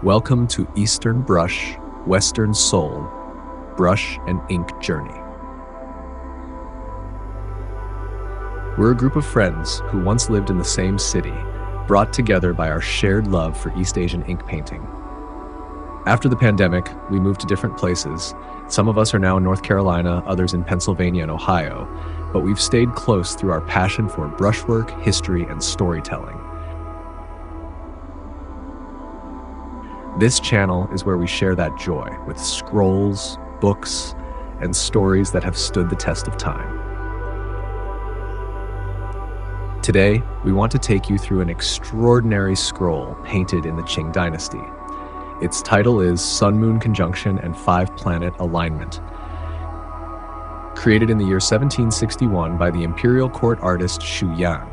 Welcome to Eastern Brush, Western Soul, Brush and Ink Journey. We're a group of friends who once lived in the same city, brought together by our shared love for East Asian ink painting. After the pandemic, we moved to different places. Some of us are now in North Carolina, others in Pennsylvania and Ohio, but we've stayed close through our passion for brushwork, history, and storytelling. This channel is where we share that joy with scrolls, books, and stories that have stood the test of time. Today, we want to take you through an extraordinary scroll painted in the Qing dynasty. Its title is Sun-Moon Conjunction and Five-Planet Alignment. Created in the year 1761 by the Imperial court artist Xu Yang.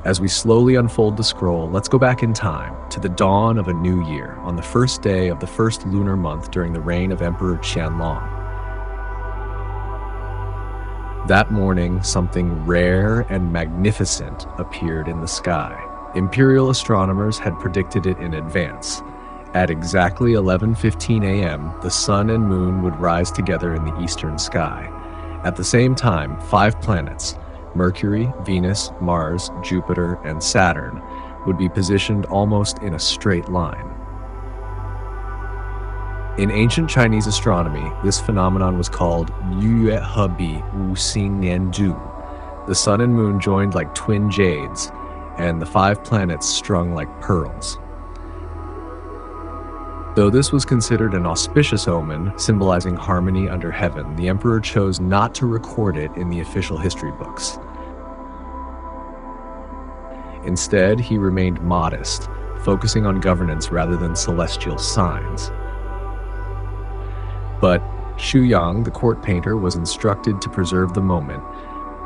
As we slowly unfold the scroll, let's go back in time to the dawn of a new year on the first day of the first lunar month during the reign of Emperor Qianlong. That morning, something rare and magnificent appeared in the sky. Imperial astronomers had predicted it in advance. At exactly 11:15 a.m., the sun and moon would rise together in the eastern sky. At the same time, 5 planets, Mercury, Venus, Mars, Jupiter, and Saturn, would be positioned almost in a straight line. In ancient Chinese astronomy, this phenomenon was called 日月合璧 五星联珠. The sun and moon joined like twin jades, and the 5 planets strung like pearls. Though this was considered an auspicious omen, symbolizing harmony under heaven, the emperor chose not to record it in the official history books. Instead, he remained modest, focusing on governance rather than celestial signs. But Xu Yang, the court painter, was instructed to preserve the moment,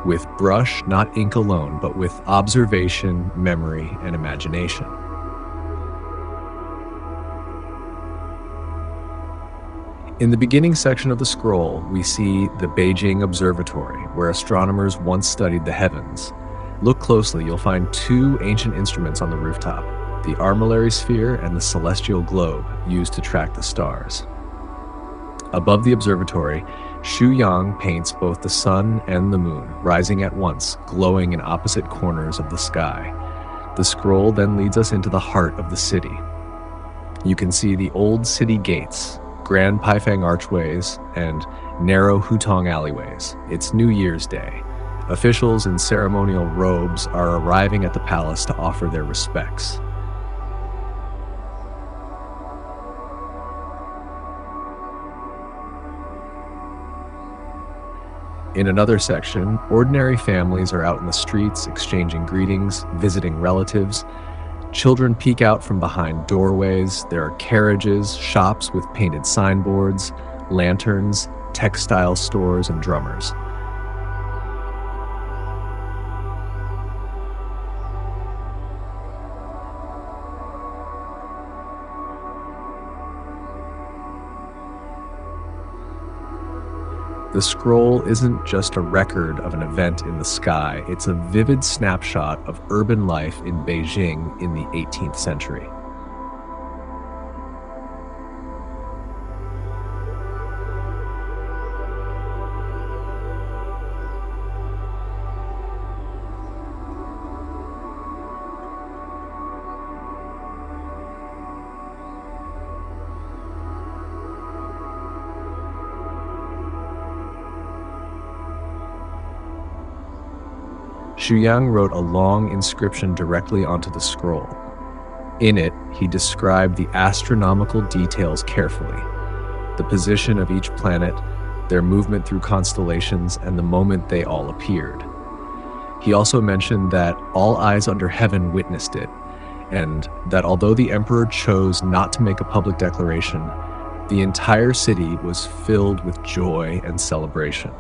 with brush, not ink alone, but with observation, memory, and imagination. In the beginning section of the scroll, we see the Beijing Observatory, where astronomers once studied the heavens. Look closely, you'll find 2 ancient instruments on the rooftop, the armillary sphere and the celestial globe, used to track the stars. Above the observatory, Xu Yang paints both the sun and the moon, rising at once, glowing in opposite corners of the sky. The scroll then leads us into the heart of the city. You can see the old city gates, grand Paifang archways, and narrow Hutong alleyways. It's New Year's Day. Officials in ceremonial robes are arriving at the palace to offer their respects. In another section, ordinary families are out in the streets exchanging greetings, visiting relatives. Children peek out from behind doorways. There are carriages, shops with painted signboards, lanterns, textile stores, and drummers. The scroll isn't just a record of an event in the sky, it's a vivid snapshot of urban life in Beijing in the 18th century. Xu Yang wrote a long inscription directly onto the scroll. In it, he described the astronomical details carefully, the position of each planet, their movement through constellations, and the moment they all appeared. He also mentioned that all eyes under heaven witnessed it, and that although the emperor chose not to make a public declaration, the entire city was filled with joy and celebration.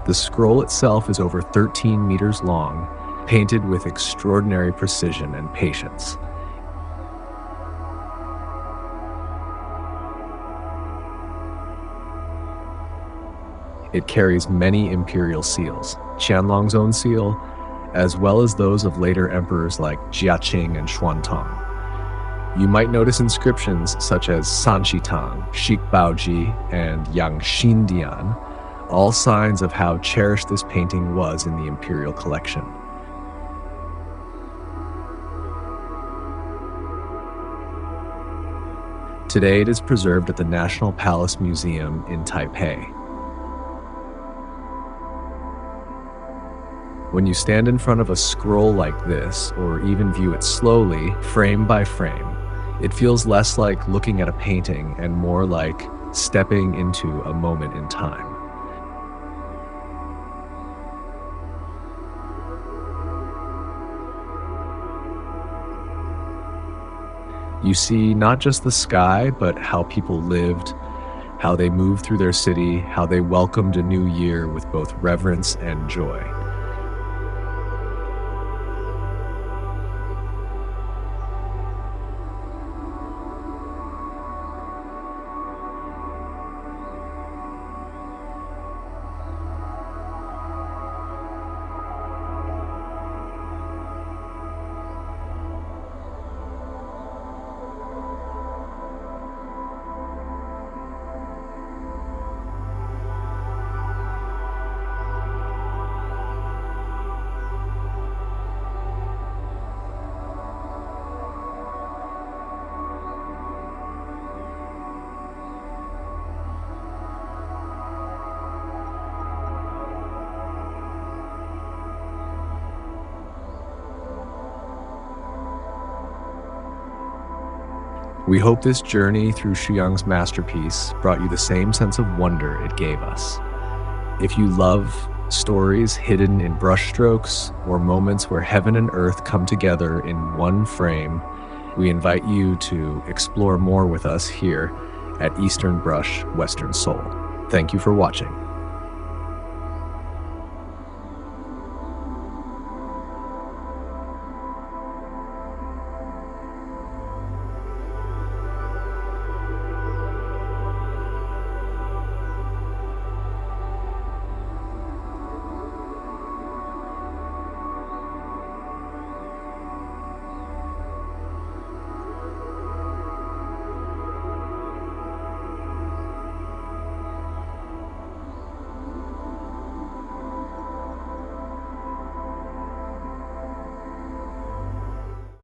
The scroll itself is over 13 meters long, painted with extraordinary precision and patience. It carries many imperial seals, Qianlong's own seal, as well as those of later emperors like Qing and Xuantong. You might notice inscriptions such as Sanshitang, Shikbaoji, and Yang Xindian, all signs of how cherished this painting was in the imperial collection. Today it is preserved at the National Palace Museum in Taipei. When you stand in front of a scroll like this, or even view it slowly, frame by frame, it feels less like looking at a painting and more like stepping into a moment in time. You see not just the sky, but how people lived, how they moved through their city, how they welcomed a new year with both reverence and joy. We hope this journey through Xuyang's masterpiece brought you the same sense of wonder it gave us. If you love stories hidden in brushstrokes or moments where heaven and earth come together in one frame, we invite you to explore more with us here at Eastern Brush, Western Seoul. Thank you for watching.